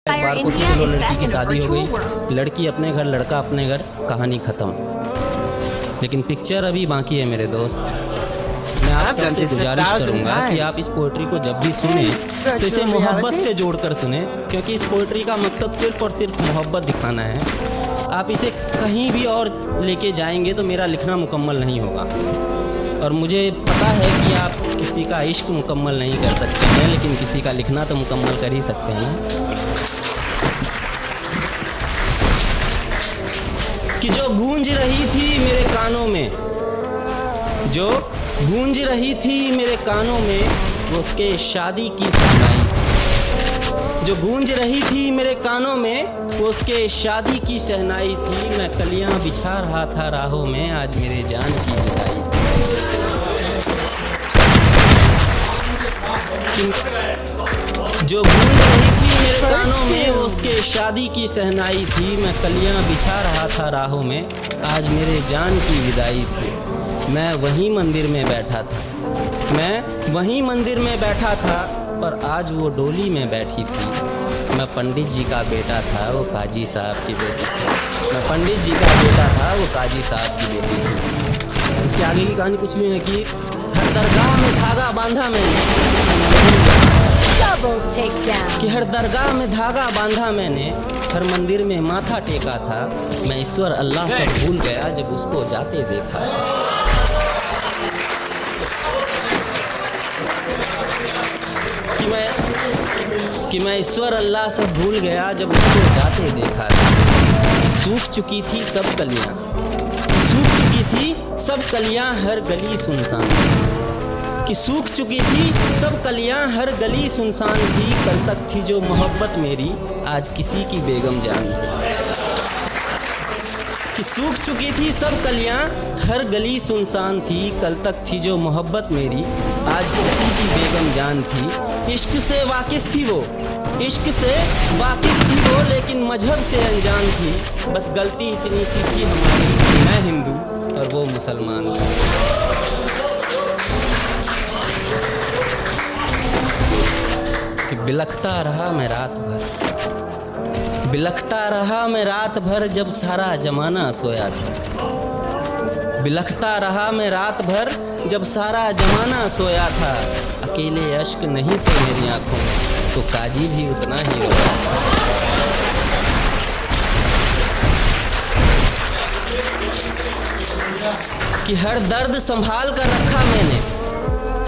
एक बार को कि चलो लड़की की शादी हो गई, लड़की अपने घर, लड़का अपने घर, कहानी ख़त्म। लेकिन पिक्चर अभी बाकी है मेरे दोस्त। मैं आप सबसे गुजारिश करूंगा कि आप इस पोएट्री को जब भी सुने तो इसे मोहब्बत से जोड़कर सुने, क्योंकि इस पोएट्री का मकसद सिर्फ और सिर्फ मोहब्बत दिखाना है। आप इसे कहीं भी और लेके जाएंगे तो मेरा लिखना मुकम्मल नहीं होगा। और मुझे पता है कि आप किसी का इश्क मुकम्मल नहीं कर सकते हैं, लेकिन किसी का लिखना तो मुकम्मल कर ही सकते हैं ना। कि जो गूंज रही थी मेरे कानों में, जो गूंज रही थी मेरे कानों में, वो उसके शादी की शहनाई। जो गूंज रही थी मेरे कानों में, वो उसके शादी की शहनाई थी। मैं कलियां बिछा रहा था राहों में, आज मेरे जान की जुदाई। जो गूंज रही थी मेरे कानों में, वो उसके शादी की शहनाई थी। मैं कलियां बिछा रहा था राहों में, आज मेरे जान की विदाई थी। मैं वहीं मंदिर में बैठा था, मैं वहीं मंदिर में बैठा था, पर आज वो डोली में बैठी थी। मैं पंडित जी का बेटा था, वो काजी साहब की बेटी थी। मैं पंडित जी का बेटा था, वो काजी साहब की बेटी थी। इसके आगे की कहानी कुछ भी है कि हर दरगाह में धागा बांधा मैंने, कि हर दरगाह में धागा बांधा मैंने, हर मंदिर में माथा टेका था। मैं ईश्वर अल्लाह से भूल गया जब उसको जाते देखा। कि मैं ईश्वर अल्लाह से भूल गया जब उसको जाते देखा। कि सूख चुकी थी सब कलियां, सूख चुकी थी सब कलियां, हर गली सुनसान। कि सूख चुकी थी सब कलियां, हर गली सुनसान थी। कल तक थी जो मोहब्बत मेरी, आज किसी की बेगम जान थी। कि सूख चुकी थी सब कलियां, हर गली सुनसान थी। कल तक थी जो मोहब्बत मेरी, आज किसी की बेगम जान थी। इश्क से वाकिफ थी वो, इश्क से वाकिफ थी वो, लेकिन मजहब से अनजान थी। बस गलती इतनी सी थी हमारी, मैं हिंदू और वो मुसलमान थी। कि बिलखता रहा मैं रात भर, बिलखता रहा मैं रात भर, जब सारा जमाना सोया था। बिलखता रहा मैं रात भर, जब सारा जमाना सोया था। अकेले अश्क नहीं थे मेरी आंखों में, तो काजी भी उतना ही रोया था। कि हर दर्द संभाल कर रखा मैंने,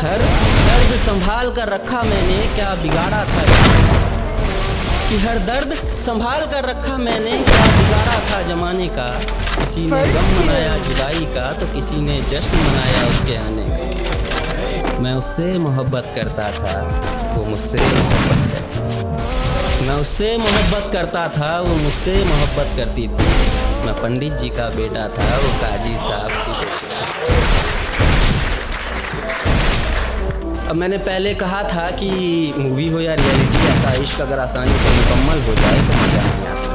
हर दर्द संभाल कर रखा मैंने, क्या बिगाड़ा था। कि हर दर्द संभाल कर रखा मैंने, क्या बिगाड़ा था जमाने का। किसी ने गम मनाया जुदाई का, तो किसी ने जश्न मनाया उसके आने का। मैं उससे मोहब्बत करता था, वो मुझसे मोहब्बत करती। मैं उससे मोहब्बत करता था, वो मुझसे मोहब्बत करती थी। मैं पंडित जी का बेटा था, वो काजी साहब की बेटी थी। अब मैंने पहले कहा था कि मूवी हो या रियलिटी, ऐसा इश्क अगर आसानी से मुकम्मल हो जाए तो मजा नहीं आता।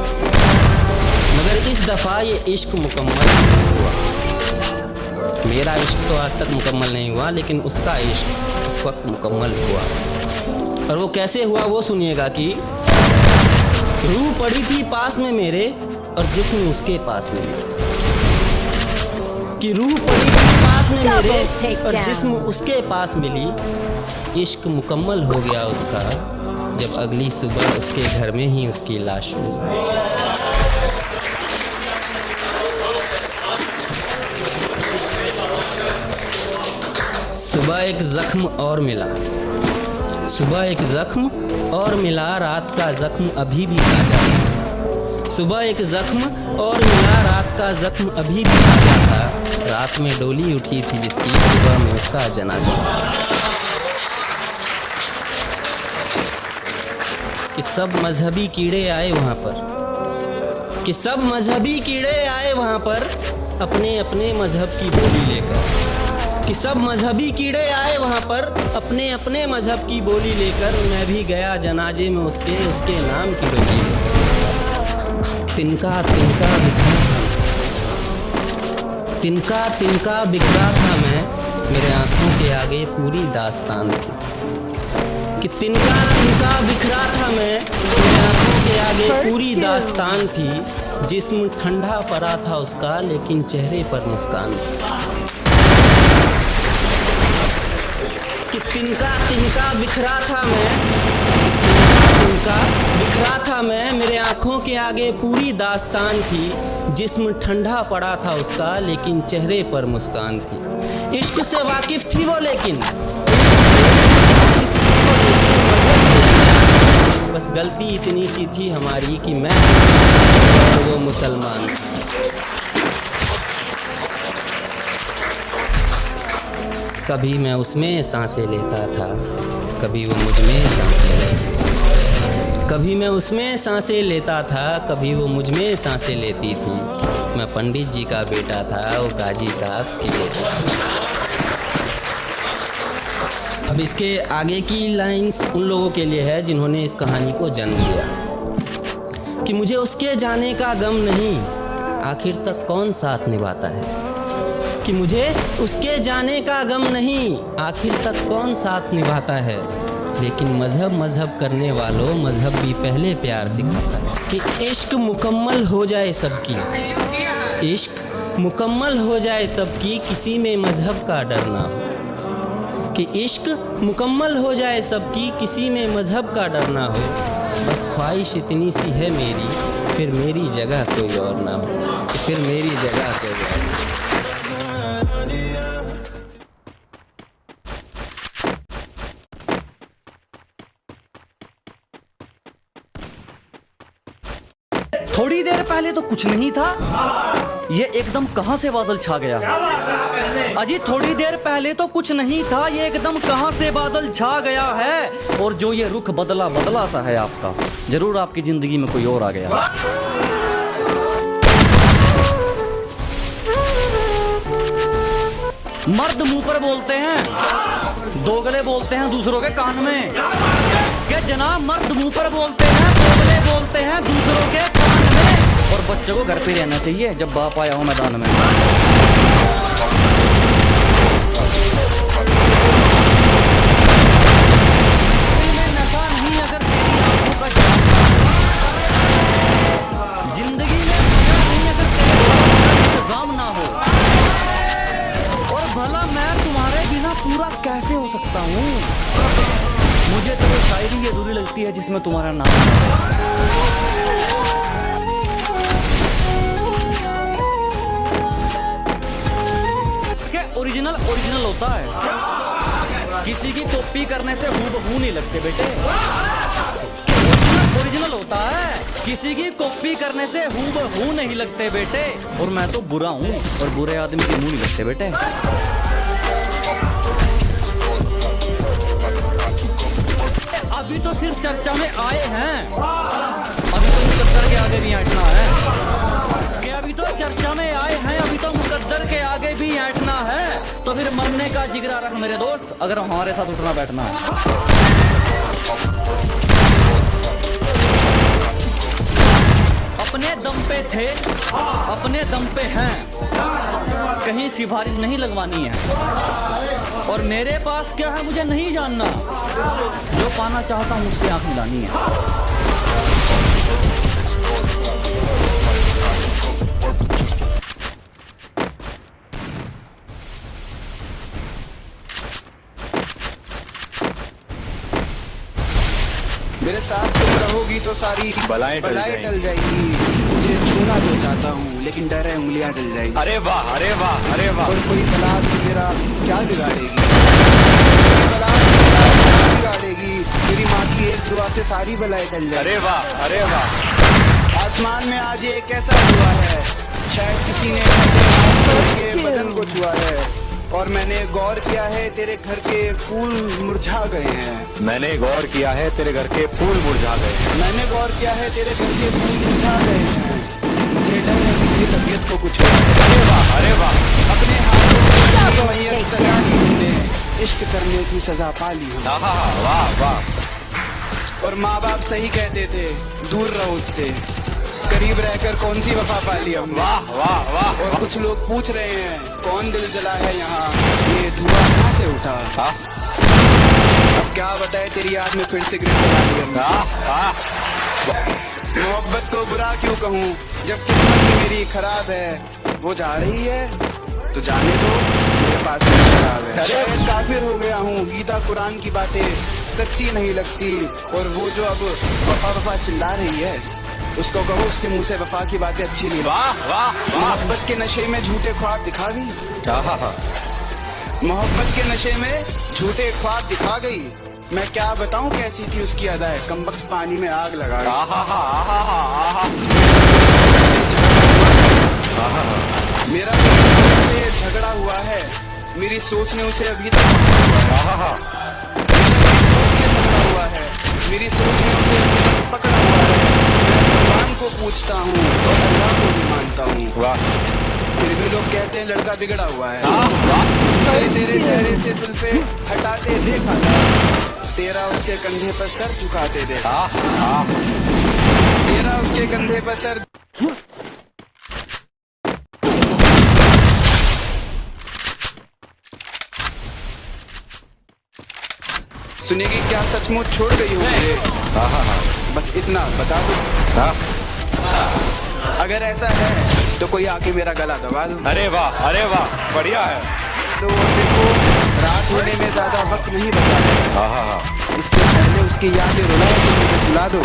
मगर इस दफ़ा ये इश्क मुकम्मल हुआ। मेरा इश्क तो आज तक मुकम्मल नहीं हुआ, लेकिन उसका इश्क उस वक्त मुकम्मल हुआ। और वो कैसे हुआ वो सुनिएगा। कि रूह पड़ी थी पास में मेरे, और जिस्म उसके पास में मेरे। कि रूह पड़ी थी पास में मेरे, और जिस्म उसके पास मिली। इश्क मुकम्मल हो गया उसका, जब अगली सुबह उसके घर में ही उसकी लाश मिली। सुबह एक जख्म और मिला, सुबह एक जख्म और मिला, रात का जख्म अभी भी ताजा था। सुबह एक जख्म और मिला, रात का जख्म अभी भी ताजा था। रात में डोली उठी थी जिसकी, सुबह में उसका जनाजा। कि सब मजहबी कीड़े आए वहाँ पर, कि सब मजहबी कीड़े आए वहाँ पर, अपने अपने मजहब की बोली लेकर। कि सब मजहबी कीड़े आए वहाँ पर, अपने अपने मजहब की बोली लेकर। मैं भी गया जनाजे में उसके, उसके नाम की डोली लेकर। तिनका तिनका बिखरा था, तिनका तिनका बिखरा था मैं, मेरे आंखों के आगे पूरी दास्तान थी। कि तिनका तिनका बिखरा था मैं, मेरे आंखों के आगे पूरी दास्तान थी। जिस्म ठंडा पड़ा था उसका, लेकिन चेहरे पर मुस्कान थी। कि तिनका तिनका बिखरा था मैं, तिनका बिखरा था मैं, मेरे आँखों के आगे पूरी दास्तान थी। जिस्म ठंडा पड़ा था उसका, लेकिन चेहरे पर मुस्कान थी। इश्क से वाकिफ थी वो लेकिन, बस गलती इतनी सी थी हमारी कि मैं और वो मुसलमान। कभी मैं उसमें सांसें लेता था, कभी वो मुझ में सांसें लेती। कभी मैं उसमें सांसें लेता था, कभी वो मुझ में सांसें लेती थी। मैं पंडित जी का बेटा था, वो गाजी साहब की बेटा था। अब इसके आगे की लाइंस उन लोगों के लिए है जिन्होंने इस कहानी को जन्म दिया। कि मुझे उसके जाने का गम नहीं, आखिर तक कौन साथ निभाता है। कि मुझे उसके जाने का गम नहीं, आखिर तक कौन साथ निभाता है। लेकिन मज़हब मज़हब करने वालों, मज़हब भी पहले प्यार सिखाता है। कि इश्क मुकम्मल हो जाए सबकी, इश्क मुकम्मल हो जाए सबकी, किसी में मज़हब का डर ना हो। कि इश्क मुकम्मल हो जाए सबकी, किसी में मज़हब का डर ना हो। बस ख्वाहिश इतनी सी है मेरी, फिर मेरी जगह कोई और ना हो, फिर मेरी जगह कोई और ना हो। थोड़ी देर पहले तो कुछ नहीं था, ये एकदम कहां से बादल छा गया। अजी थोड़ी देर पहले तो कुछ नहीं था, ये एकदम कहां से बादल छा गया है। और जो ये रुख बदला बदला सा है आपका, जरूर आपकी जिंदगी में कोई और आ गया। मर्द मुंह पर बोलते हैं, दोगले बोलते हैं दूसरों के कान में। क्या जनाब, मर्द मुंह पर बोलते हैं, दोगले बोलते हैं दूसरों के कान में। और बच्चों को घर पे रहना चाहिए जब बाप आया हो मैदान में। जिंदगी में नहीं अगर इंतजाम ना हो। और भला मैं तुम्हारे बिना पूरा कैसे हो सकता हूँ। मुझे तो वो शायरी अधूरी लगती है जिसमें तुम्हारा नाम है। ओरिजिनल ओरिजिनल होता है, किसी की कॉपी करने से हूबहू नहीं लगते बेटे। ओरिजिनल होता है, किसी की कॉपी करने से हूबहू नहीं लगते बेटे। और मैं तो बुरा हूँ और बुरे आदमी के मुंह नहीं लगते बेटे। अभी तो सिर्फ चर्चा में आए हैं, अभी तो मुकद्दर के आगे भी ऐंठना है। कि अभी तो चर्चा में आए हैं, अभी तो मुकद्दर के आगे भी ऐंठना है। तो फिर मरने का जिगरा रख मेरे दोस्त, अगर हमारे साथ उठना बैठना है। अपने दम पे थे, अपने दम पे हैं, कहीं सिफारिश नहीं लगवानी है। और मेरे पास क्या है मुझे नहीं जानना, जो पाना चाहता हूँ उससे आंख मिलानी है। मेरे साथ तुम रहोगी तो सारी बलाएं टल जाएगी। मुझे छूना जो चाहता हूँ, लेकिन डर है उंगलियां जल जाएगी। अरे वाह, अरे वाह, अरे वाह। और कोई तलाक मेरा क्या बिगाड़ेगी, बिगाड़ेगी। मेरी माँ की एक दुआ से सारी बलाएं टल जाएगी। अरे वाह, अरे वाह। आसमान में आज एक ऐसा हुआ है, शायद किसी ने बदन को छुआ है। और मैंने गौर किया है तेरे घर के फूल मुरझा गए हैं। मैंने गौर किया है तेरे घर के फूल मुरझा गए हैं। मैंने गौर किया है तेरे घर के फूल मुरझा गए हैं। मुझे डर है कि तेरी तबीयत को कुछ हो। अरे वाह, अरे वाह। अपने हाथों में मैयत सजा दी हमने, इश्क करने की सजा पा ली हमने। वाह वाह। और माँ बाप सही कहते थे, दूर रहो उससे, करीब रहकर कौन सी वफा पा ली हमने। वाह वाह वाह। और कुछ लोग पूछ रहे हैं कौन दिल जला है यहाँ, ये धुआं कहाँ से उठा। अब क्या बताए तेरी याद में फिर सिगरेट जला दी हमने। मोहब्बत को बुरा क्यों कहूँ जब किस्मत ही मेरी खराब है। वो जा रही है तो जाने दो, मेरे पास भी शराब है। शायद काफिर हो गया हूँ, गीता कुरान की बातें सच्ची नहीं लगती। और वो जो अब वफा वफा चिल्ला रही है, उसको कहो उसके मुंह से वफा की बातें अच्छी नहीं लगती। वाह वाह मोहब्बत के नशे में झूठे ख्वाब दिखा गई, आहा मोहब्बत के नशे में झूठे ख्वाब दिखा गई। मैं क्या बताऊं कैसी थी उसकी अदाएं, कमबख्त पानी में आग लगा गई। मेरा उससे झगड़ा हुआ है, मेरी सोच ने उसे अभी तक हुआ है, मेरी सोच ने उसे अभी तक पकड़ा हुआ है। मैं भगवान को पूछता हूँ और अल्लाह को भी मानता हूँ, वाह फिर भी लोग कहते हैं लड़का बिगड़ा हुआ है। उसे तेरे चेहरे से जुल्फे हटाते देखा था, तेरा उसके कंधे पर सर झुकाते देखा, तेरा उसके कंधे पर सर। सुनेगी क्या सचमुच छोड़ गई हो मुझे, बस इतना बता दो। अगर ऐसा है तो कोई आके मेरा गला दबा दो। अरे वाह बढ़िया है। तो देखो रात होने में ज्यादा वक्त नहीं बचा है, इससे पहले उसकी यादें रुलाए तो मुझे सुला दो।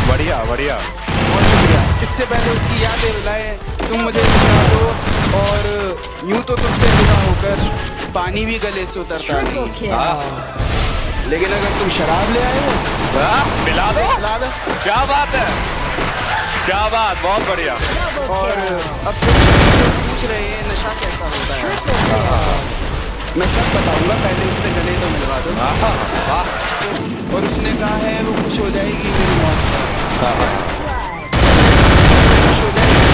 बढ़िया बढ़िया बहुत शुक्रिया। इससे पहले उसकी यादें रुलाए तुम मुझे सुला दो, और यूं तो तुमसे जुदा होकर पानी भी गले से उतरता नहीं। लेकिन अगर तुम शराब ले आए हो पिला दो। पिला दो। क्या बात है, क्या बात, बहुत बढ़िया। और अब कुछ लोग पूछ रहे हैं नशा कैसा होता है, मैं सब बताऊंगा, पहले उससे गले तो मिलवा दो। और उसने कहा है वो खुश हो जाएगी मेरी मौत पर, खुश हो जाएगी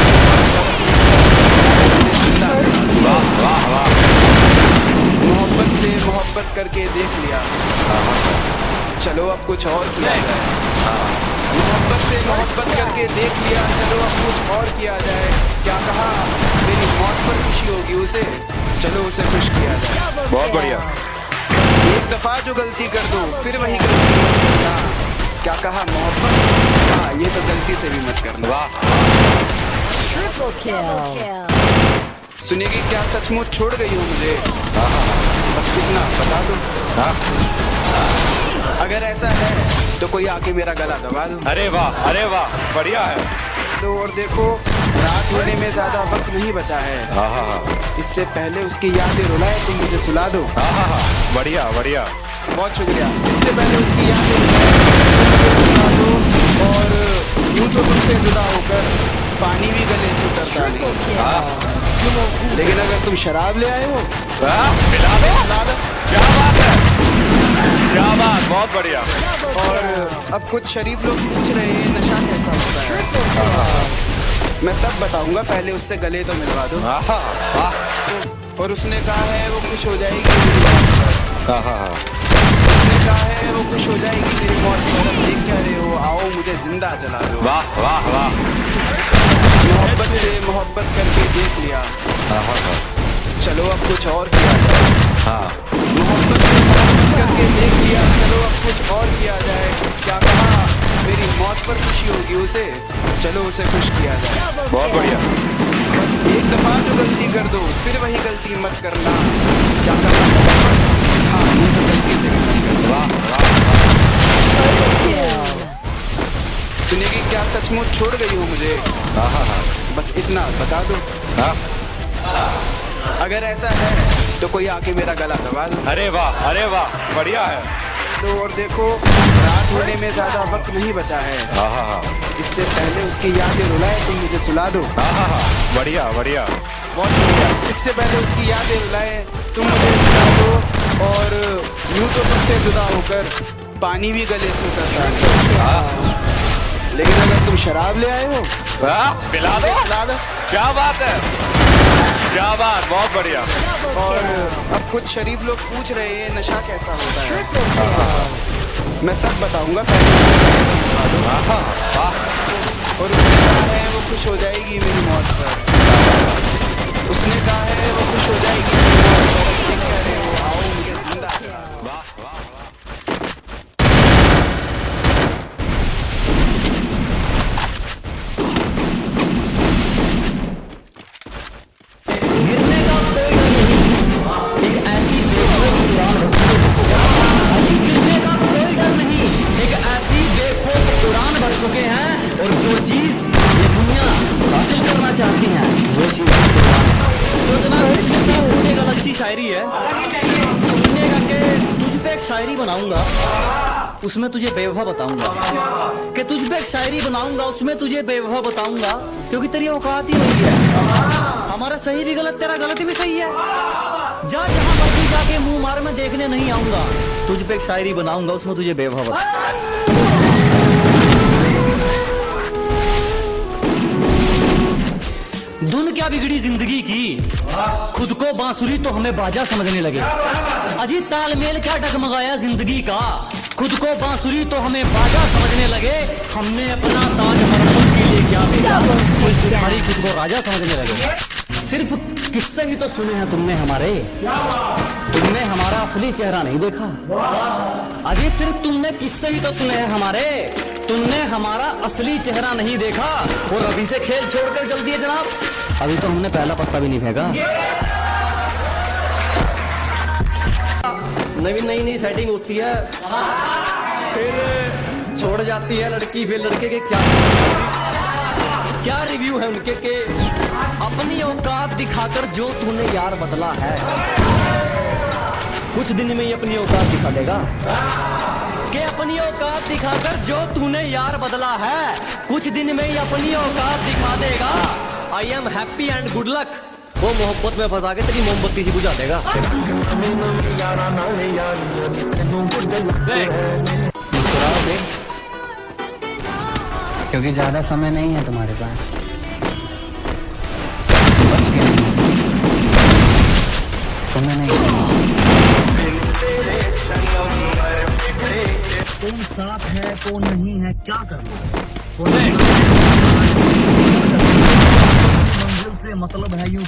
मोहब्बत से मोहब्बत करके देख लिया, चलो अब कुछ और किया जाए। मोहब्बत से मोहब्बत करके देख लिया, चलो अब कुछ और किया जाए। क्या कहा मेरी मौत पर खुशी होगी उसे, चलो उसे खुश किया जाए। बहुत बढ़िया। एक दफा जो गलती कर दो फिर वही गलती मत करना। क्या कहा मोहब्बत, हाँ ये तो गलती से भी मत करना। सुनेगी क्या सचमुच छोड़ गई हो मुझे, बस इतना बता दो। अगर ऐसा है तो कोई आके मेरा गला दबा दो। अरे वाह बढ़िया है। तो और देखो रात होने में ज्यादा वक्त नहीं बचा है, इससे पहले उसकी यादें रुलाए तुम मुझे सुला दो। बढ़िया बढ़िया बहुत शुक्रिया। इससे पहले उसकी यादें रुलाए तुम मुझे सुला दो, और यूं तो तुमसे जुदा होकर पानी भी गले से उतरता नहीं। लेकिन अगर तुम शराब ले आए हो पिला दो। क्या बात है, क्या बात, बहुत बढ़िया। और अब कुछ शरीफ लोग पूछ रहे हैं नशा कैसा होता है, मैं सब बताऊंगा, पहले उससे गले तो मिलवा दो। और उसने कहा है वो खुश हो जाएगी मेरी मौत पर, उसने कहा है वो खुश हो जाएगी मेरी मौत पर। अब देख क्या रहे हो, आओ मुझे जिंदा जला दो। वाह मोहब्बत से मोहब्बत करके देख लिया, चलो अब कुछ और किया जाए। मोहब्बत से मोहब्बत करके देख लिया, चलो अब कुछ और किया जाए। क्या कहा मेरी मौत पर खुशी होगी उसे, चलो उसे खुश किया जाए। बहुत बढ़िया। एक दफा जो गलती कर दो फिर वही गलती मत करना। क्या करना, हाँ ये तो गलती से भी मत करना। सुनेगी क्या सचमुच छोड़ गई हो मुझे, बस इतना बता दो। अगर ऐसा है तो कोई आके मेरा गला दबा दो। अरे वाह बढ़िया है। तो और देखो रात होने में ज्यादा वक्त नहीं बचा है, इससे पहले उसकी यादें रुलाए तुम मुझे सुला दो। बढ़िया बढ़िया बहुत शुक्रिया। इससे पहले उसकी यादें रुलाए तुम मुझे सुला दो, और यूं तो तुमसे जुदा होकर पानी भी गले से उतरता नहीं। लेकिन अगर तुम शराब ले आए हो पिला दो। क्या बात है, क्या बात, बहुत बढ़िया। और अब कुछ शरीफ लोग पूछ रहे हैं नशा कैसा होता है, मैं सब बताऊंगा, पहले और उसने कहा है वो खुश हो जाएगी मेरी मौत पर, उसने कहा है वो खुश हो जाएगी मेरी मौत पर। देख क्या रहे हो, आओ मुझे जिंदा। चुके हैं और जो चीज ये दुनिया हासिल करना चाहती है वो चीज तो जनाब एक अलग सी शायरी है, सुनिएगा कि तुझ पे एक शायरी बनाऊंगा उसमें तुझे बेवफा बताऊंगा, कि तुझ पे एक शायरी बनाऊंगा उसमें तुझे बेवफा बताऊंगा, क्योंकि तेरी औकात ही वही है। हमारा सही भी गलत, तेरा गलत भी सही है। जा जहां मर्जी जाके मुंह मार में देखने नहीं आऊंगा, तुझ पे एक शायरी बनाऊंगा उसमें तुझे बेवफा बताऊंगा। धुन क्या बिगड़ी जिंदगी की, खुद को बांसुरी तो हमें बाजा समझने लगे। अजी तालमेल क्या डगमगाया जिंदगी का, खुद को बांसुरी तो हमें बाजा समझने लगे। हमने अपना ताज मरहमत के लिए क्या बेचा, हमारी खुद को राजा समझने लगे। सिर्फ किस्से ही तो सुने हैं तुमने हमारे, तुमने हमारा असली चेहरा नहीं देखा। अजी सिर्फ तुमने किस्से ही तो सुने हैं हमारे, तुमने हमारा असली चेहरा नहीं देखा। और अभी से खेल छोड़कर जल्दी है जनाब, अभी तो हमने पहला पत्ता भी नहीं फेंका। नई नई सेटिंग होती है, फिर छोड़ जाती है लड़की, फिर लड़के के क्या रिव्यू है उनके के अपनी औकात दिखाकर जो तूने यार बदला है, कुछ दिन में ही अपनी औकात दिखा देगा। कि अपनी औकात दिखाकर जो तूने यार बदला है, कुछ दिन में ही अपनी औकात दिखा देगा। I am happy and good luck, वो मोहब्बत में फंसा के तेरी मोमबत्ती से बुझा देगा। मुस्कुराओगे क्योंकि ज्यादा समय नहीं है तुम्हारे पास, बच के नहीं, तुम्हें नहीं। कौन साथ है कौन नहीं है क्या करना, मंजिल से मतलब है यूं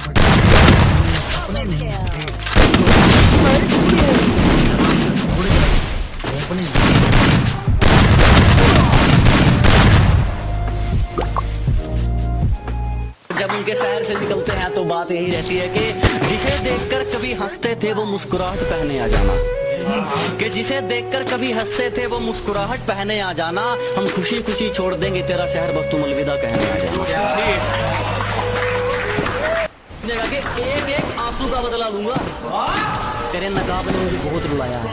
अपने नहीं जब उनके शहर से निकलते हैं तो बात यही रहती है कि जिसे देखकर कभी हंसते थे वो मुस्कुराहट पहने आ जाना, कि जिसे देखकर कभी हंसते थे वो मुस्कुराहट पहने आ जाना। हम खुशी खुशी छोड़ देंगे तेरा शहर, बस तुम अलविदा कहने आ जाना। कि एक एक आंसू का बदला लूंगा, तेरे नकाब ने मुझे बहुत रुलाया है।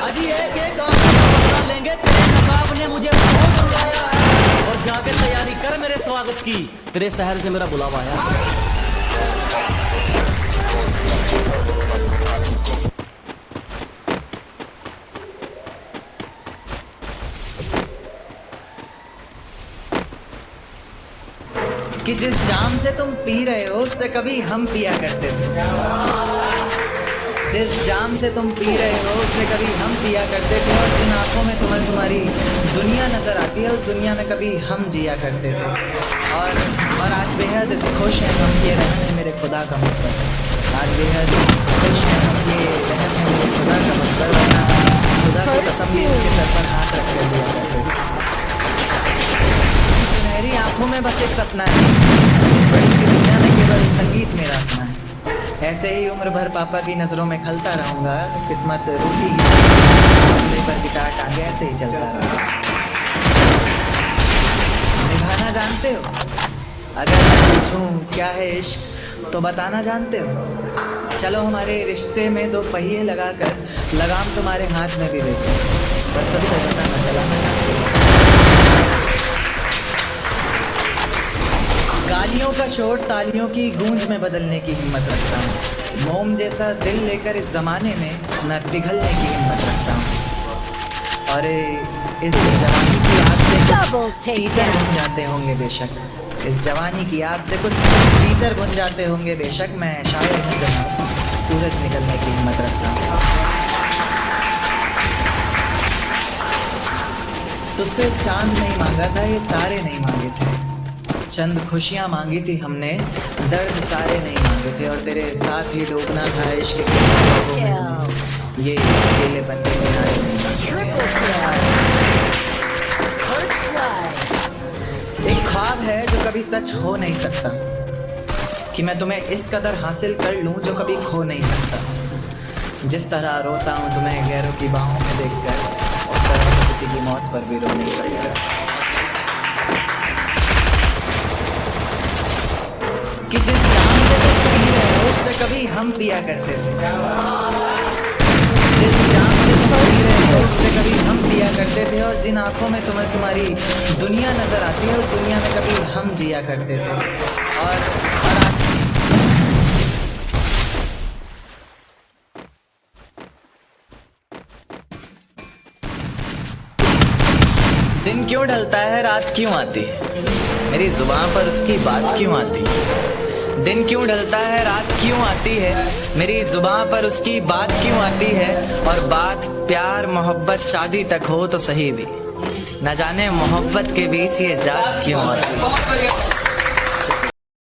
अजी एक एक आंसू का बदला लेंगे, तेरे नकाब ने मुझे बहुत रुलाया है। और जाके तैयारी कर मेरे स्वागत की, तेरे शहर से मेरा बुलावा आया। कि जिस जाम से तुम पी रहे हो उससे कभी हम पिया करते थे, जिस जाम से तुम पी रहे हो उससे कभी हम पिया करते थे। और जिन आंखों में तुम्हारी दुनिया नजर आती है उस दुनिया में कभी हम जिया करते थे। और आज बेहद खुश हैं हम, ये रहम है मेरे खुदा का मुझ पर, आज बेहद खुश हैं हम, ये रहम है मेरे खुदा का मुझ पर, वरना खुदा की कसम भी उनके सर पर हाथ रख कर दिया करते थे। सुनहरी आंखों में बस एक सपना है, इस बड़ी सी दुनिया में केवल संगीत मेरा अपना है। ऐसे ही उम्र भर पापा की नज़रों में खलता रहूँगा, किस्मत रूठी ही पर गिटार टांगे ऐसे ही चलता रहूँगा। निभाना जानते हो? अगर मैं पूछूं क्या है इश्क तो बताना जानते हो? चलो हमारे रिश्ते में दो पहिए लगाकर लगाम तुम्हारे हाथ में भी देते हो, बस सबसे बताना चलाना जानते हो। गालियों का शोर तालियों की गूंज में बदलने की हिम्मत रखता हूँ। मोम जैसा दिल लेकर इस जमाने में मैं पिघलने की हिम्मत रखता हूँ। और इस जवानी की आग से कुछ तीतर बुन जाते होंगे बेशक, इस जवानी की आग से कुछ तीतर बुन जाते होंगे बेशक। मैं शायर हूँ जनाब, सूरज निकलने की हिम्मत रखता हूँ। तुझसे चांद नहीं मांगा था, ये तारे नहीं मांगे थे, चंद खुशियाँ मांगी थी हमने, दर्द सारे नहीं मांगे थे। और तेरे साथ ही डूबना था इश्क के ख्वाबों में, ये अकेलेपन के किनारे नहीं मांगे। एक ख्वाब है जो कभी सच हो नहीं सकता, कि मैं तुम्हें इस कदर हासिल कर लूँ जो कभी खो नहीं सकता। जिस तरह रोता हूँ तुम्हें गैरों की बाहों में देखकर, उस तरह से किसी की मौत पर भी रो नहीं सकता। हम पिया करते थे। जिस जाम से तुम पी रहे हो उससे कभी हम पिया करते थे, और जिन आंखों में तुम्हें तुम्हारी दुनिया नजर आती है उस दुनिया में कभी हम जिया करते थे। और दिन क्यों ढलता है रात क्यों आती है, मेरी जुबान पर उसकी बात क्यों आती है। दिन क्यों ढलता है रात क्यों आती है, मेरी जुबान पर उसकी बात क्यों आती है। और बात प्यार मोहब्बत शादी तक हो तो सही भी, न जाने मोहब्बत के बीच ये जात क्यों आती है।